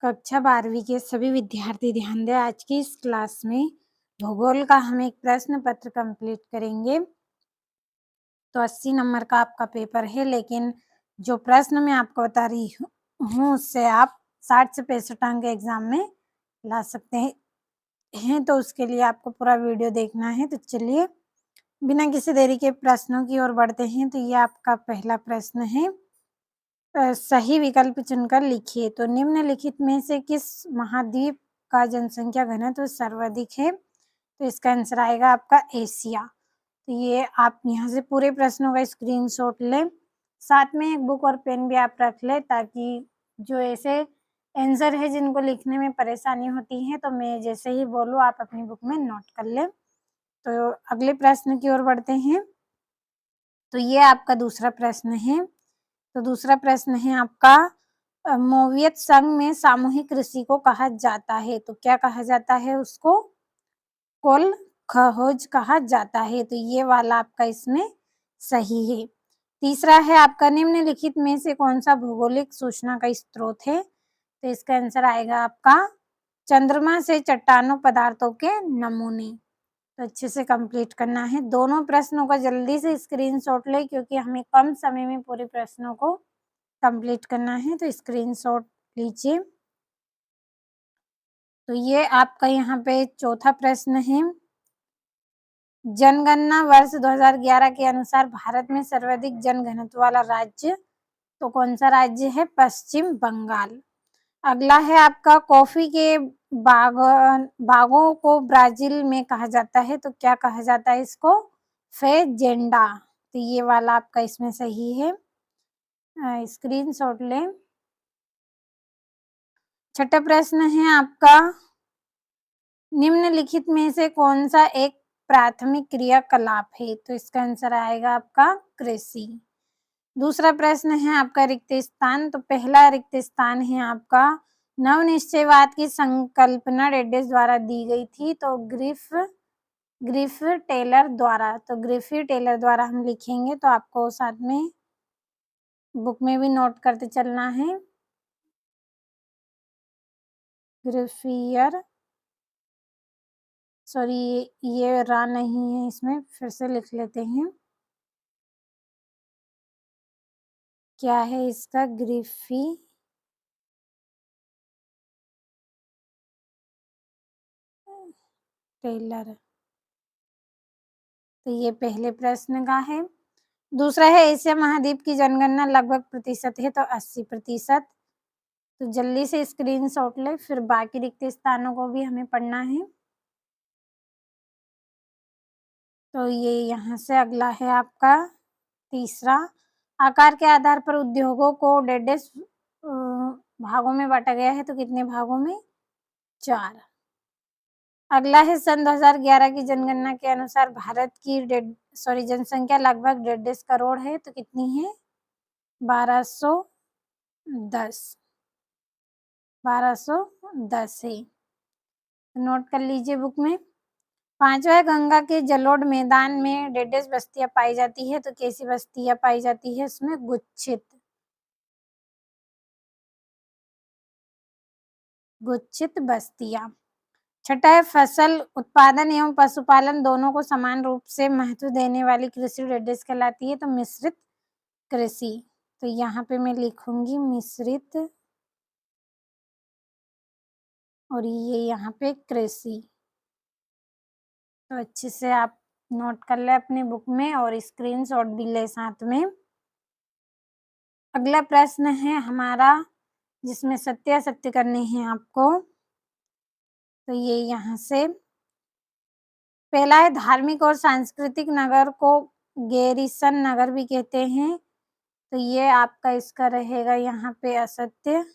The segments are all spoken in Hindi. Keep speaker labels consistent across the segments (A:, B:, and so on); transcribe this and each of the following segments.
A: कक्षा 12वीं के सभी विद्यार्थी ध्यान दें। आज की इस क्लास में भूगोल का हम एक प्रश्न पत्र कंप्लीट करेंगे। तो 80 नंबर का आपका पेपर है, लेकिन जो प्रश्न मैं आपको बता रही हूँ उससे आप 60 से 65 अंक एग्जाम में ला सकते हैं। तो उसके लिए आपको पूरा वीडियो देखना है। तो चलिए बिना किसी देरी के प्रश्नों की ओर बढ़ते हैं। तो ये आपका पहला प्रश्न है, सही विकल्प चुनकर लिखिए। तो निम्नलिखित में से किस महाद्वीप का जनसंख्या घनत्व सर्वाधिक है? तो इसका आंसर आएगा आपका एशिया। तो ये आप यहाँ से पूरे प्रश्नों का स्क्रीनशॉट लें, साथ में एक बुक और पेन भी आप रख लें, ताकि जो ऐसे आंसर है जिनको लिखने में परेशानी होती है तो मैं जैसे ही बोलूँ आप अपनी बुक में नोट कर लें। तो अगले प्रश्न की ओर बढ़ते हैं। तो ये आपका दूसरा प्रश्न है। तो दूसरा प्रश्न है आपका, मोवियत संघ में सामूहिक कृषि को कहा जाता है। तो क्या कहा जाता है उसको? कोल खहोज कहा जाता है। तो ये वाला आपका इसमें सही है। तीसरा है आपका, निम्नलिखित में से कौन सा भौगोलिक सूचना का स्रोत है? तो इसका आंसर आएगा आपका चंद्रमा से चट्टानों पदार्थों के नमूने। तो अच्छे से कंप्लीट करना है। दोनों प्रश्नों का जल्दी से स्क्रीनशॉट ले, क्योंकि हमें कम समय में पूरे प्रश्नों को कंप्लीट करना है। तो स्क्रीनशॉट लीजिए। तो ये आपका यहाँ पे चौथा प्रश्न है, जनगणना वर्ष 2011 के अनुसार भारत में सर्वाधिक जनघनत्व वाला राज्य तो कौन सा राज्य है? पश्चिम बंगाल। अगला है आपका, कॉफी के बागों को ब्राजील में कहा जाता है। तो क्या कहा जाता है इसको? फेजेंडा। तो ये वाला आपका इसमें सही है, स्क्रीनशॉट लें। छठा प्रश्न है आपका, निम्नलिखित में से कौन सा एक प्राथमिक क्रियाकलाप है? तो इसका आंसर आएगा आपका कृषि। दूसरा प्रश्न है आपका रिक्त स्थान। तो पहला रिक्त स्थान है आपका, नवनिश्चयवाद की संकल्पना डेडेस द्वारा दी गई थी। तो ग्रिफ टेलर द्वारा। तो ग्रिफी टेलर द्वारा हम लिखेंगे, तो आपको साथ में बुक में भी नोट करते चलना है। ग्रिफियर, सॉरी ये रा नहीं है, इसमें फिर से लिख लेते हैं। क्या है इसका? ग्रिफी टेलर। तो ये पहले प्रश्न का है। दूसरा है, एशिया महाद्वीप की जनगणना लगभग प्रतिशत है। तो 80%। तो जल्दी से स्क्रीनशॉट ले, फिर बाकी रिक्त स्थानों को भी हमें पढ़ना है। तो ये यहाँ से अगला है आपका तीसरा, आकार के आधार पर उद्योगों को डेढ़ भागों में बांटा गया है। तो कितने भागों में? 4। अगला है, सन 2011 की जनगणना के अनुसार भारत की जनसंख्या लगभग 1.5 करोड़ है। तो कितनी है? 1210। 1210 है, नोट कर लीजिए बुक में। पांचवा, गंगा के जलोढ़ मैदान में 1.5 बस्तियां पाई जाती है। तो कैसी बस्तियां पाई जाती है उसमें? गुच्छित बस्तियां। छठा है, फसल उत्पादन एवं पशुपालन दोनों को समान रूप से महत्व देने वाली कृषि 1.5 कहलाती है। तो मिश्रित कृषि। तो यहाँ पे मैं लिखूंगी मिश्रित, और ये यहाँ पे कृषि। तो अच्छे से आप नोट कर ले अपनी बुक में, और स्क्रीनशॉट भी ले साथ में। अगला प्रश्न है हमारा, जिसमें सत्य असत्य करने हैं आपको। तो ये यहाँ से पहला है, धार्मिक और सांस्कृतिक नगर को गैरीसन नगर भी कहते हैं। तो ये आपका इसका रहेगा यहाँ पे असत्य।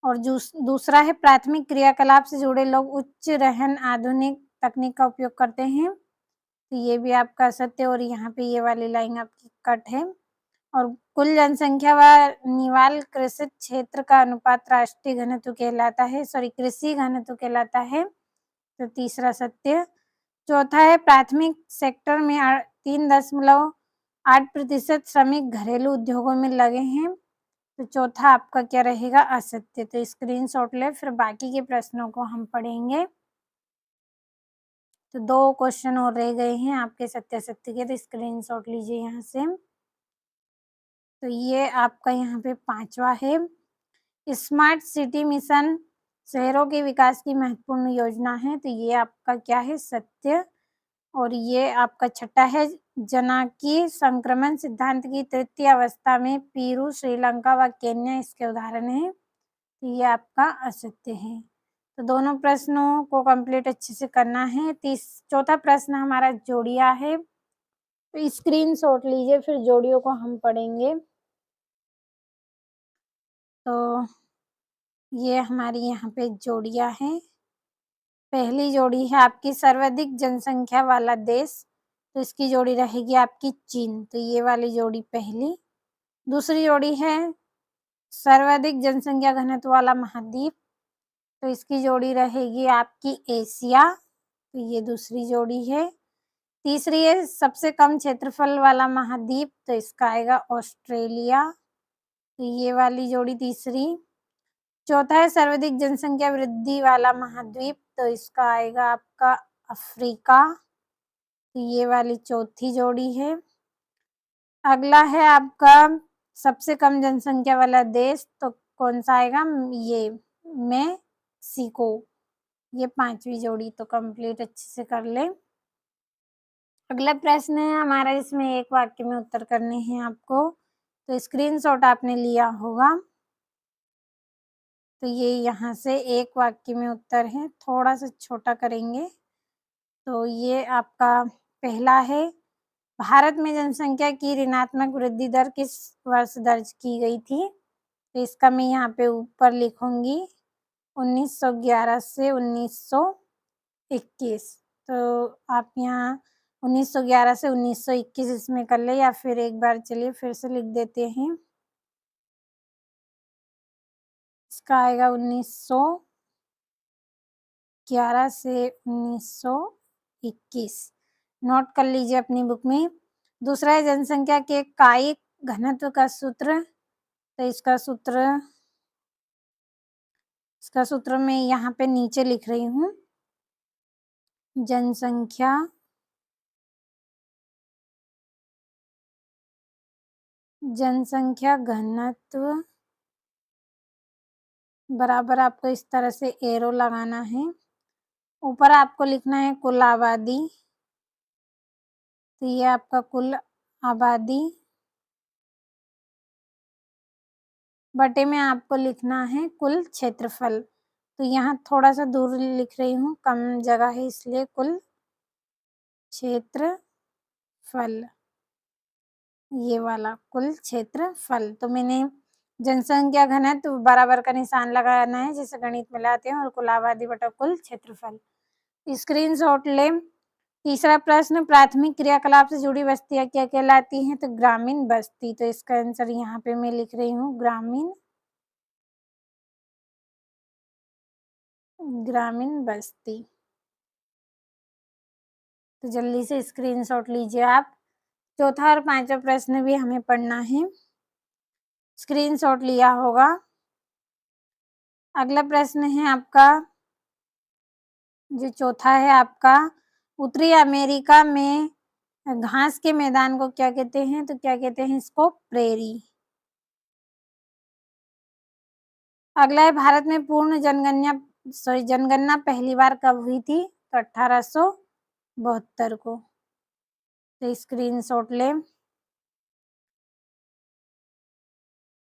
A: और दूसरा है, प्राथमिक क्रियाकलाप से जुड़े लोग उच्च रहन आधुनिक तकनीक का उपयोग करते हैं। तो ये भी आपका असत्य, और यहाँ पे ये वाली लाइन आपकी कट है। और कुल जनसंख्या व निवाल कृषि क्षेत्र का अनुपात राष्ट्रीय घनत्व कहलाता है, कृषि घनत्व कहलाता है। तो तीसरा सत्य। चौथा है, प्राथमिक सेक्टर में 3.8% श्रमिक घरेलू उद्योगों में लगे हैं। तो चौथा आपका क्या रहेगा? असत्य। तो स्क्रीनशॉट ले, फिर बाकी के प्रश्नों को हम पढ़ेंगे। तो 2 क्वेश्चन और रह गए हैं आपके सत्य असत्य के, तो स्क्रीनशॉट लीजिए यहाँ से। तो ये आपका यहाँ पे 5वां है। स्मार्ट सिटी मिशन शहरों के विकास की महत्वपूर्ण योजना है, तो ये आपका क्या है? सत्य। और ये आपका 6ठा है, जनाकी संक्रमण सिद्धांत की तृतीय अवस्था में पेरू, श्रीलंका व केन्या इसके उदाहरण हैं, तो ये आपका असत्य है। तो दोनों प्रश्नों को कंप्लीट अच्छे से करना है। चौथा प्रश्न हमारा जोड़ियां है, तो स्क्रीनशॉट लीजिए, फिर जोड़ियों को हम पढ़ेंगे। तो ये हमारी यहाँ पे जोड़ियां हैं। पहली जोड़ी है आपकी सर्वाधिक जनसंख्या वाला देश, तो इसकी जोड़ी रहेगी आपकी चीन, तो ये वाली जोड़ी पहली। दूसरी जोड़ी है सर्वाधिक जनसंख्या घनत्व वाला महाद्वीप, तो इसकी जोड़ी रहेगी आपकी एशिया, तो ये दूसरी जोड़ी है। तीसरी है सबसे कम क्षेत्रफल वाला महाद्वीप, तो इसका आएगा ऑस्ट्रेलिया, तो ये वाली जोड़ी तीसरी। चौथा है सर्वाधिक जनसंख्या वृद्धि वाला महाद्वीप, तो इसका आएगा आपका अफ्रीका, तो ये वाली चौथी जोड़ी है। अगला है आपका सबसे कम जनसंख्या वाला देश, तो कौन सा आएगा? ये मेक्सिको, ये 5वीं जोड़ी। तो कंप्लीट अच्छे से कर ले। अगला प्रश्न है हमारा, इसमें एक वाक्य में उत्तर करने हैं आपको, तो स्क्रीनशॉट आपने लिया होगा। तो ये यहाँ से एक वाक्य में उत्तर है, थोड़ा सा छोटा करेंगे। तो ये आपका पहला है, भारत में जनसंख्या की ऋणात्मक वृद्धि दर किस वर्ष दर्ज की गई थी? तो इसका मैं यहाँ पे ऊपर लिखूंगी 1911 से 1921। तो आप यहाँ 1911 से 1921 इसमें कर ले, या फिर एक बार चलिए फिर से लिख देते हैं। इसका आएगा 1911 से 1921, नोट कर लीजिए अपनी बुक में। दूसरा है जनसंख्या के कायिक घनत्व का सूत्र, तो इसका सूत्र मैं यहाँ पे नीचे लिख रही हूँ। जनसंख्या घनत्व बराबर आपको इस तरह से एरो लगाना है। ऊपर आपको लिखना है कुल आबादी, तो ये आपका कुल आबादी बटे में आपको लिखना है कुल क्षेत्रफल। तो यहाँ थोड़ा सा दूर लिख रही हूँ, कम जगह है इसलिए कुल क्षेत्रफल, ये वाला कुल क्षेत्रफल। तो मैंने जनसंख्या घनत्व बराबर का निशान लगाना है जैसे गणित में लाते हैं, और कुल आबादी बटा कुल क्षेत्रफल। स्क्रीनशॉट ले। तीसरा प्रश्न, प्राथमिक क्रियाकलाप से जुड़ी बस्तियां क्या कहलाती हैं? तो ग्रामीण बस्ती। तो इसका आंसर यहाँ पे मैं लिख रही हूँ ग्रामीण बस्ती। तो जल्दी से स्क्रीनशॉट लीजिए आप। चौथा और 5वां प्रश्न भी हमें पढ़ना है, स्क्रीनशॉट लिया होगा। अगला प्रश्न है आपका, जो चौथा है आपका, उत्तरी अमेरिका में घास के मैदान को क्या कहते हैं? तो क्या कहते हैं इसको? प्रेरी। अगला है, भारत में पूर्ण जनगणना पहली बार कब हुई थी? तो 1872 को। तो स्क्रीनशॉट ले।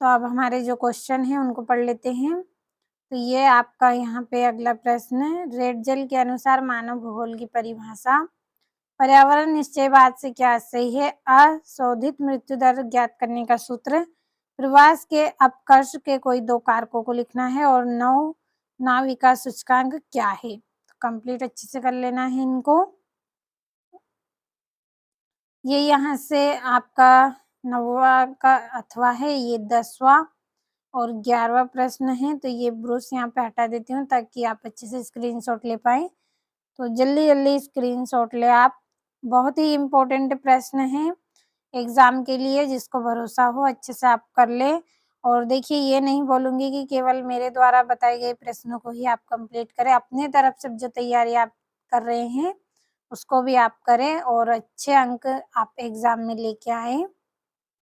A: तो अब हमारे जो क्वेश्चन है उनको पढ़ लेते हैं। तो ये आपका यहाँ पे अगला प्रश्न है, रेडजल के अनुसार मानव भूगोल की परिभाषा। पर्यावरण निश्चयवाद से क्या सही है? अशोधित मृत्यु दर ज्ञात करने का सूत्र, प्रवास के अपकर्ष के कोई 2 कारकों को लिखना है, और नाविका सूचकांक क्या है? तो कंप्लीट अच्छे से कर लेना है इनको। ये यहाँ से आपका 9वां का अथवा है, ये 10वां और 11वां प्रश्न है। तो ये ब्रूस यहाँ पे हटा देती हूँ ताकि आप अच्छे से स्क्रीनशॉट ले पाए। तो जल्दी जल्दी स्क्रीनशॉट ले आप, बहुत ही इम्पोर्टेंट प्रश्न है एग्जाम के लिए, जिसको भरोसा हो अच्छे से आप कर ले। और देखिए ये नहीं बोलूँगी कि केवल मेरे द्वारा बताए गए प्रश्नों को ही आप कंप्लीट करें, अपने तरफ से जो तैयारी आप कर रहे हैं, उसको भी आप करें और अच्छे अंक आप एग्ज़ाम में लेके आएँ।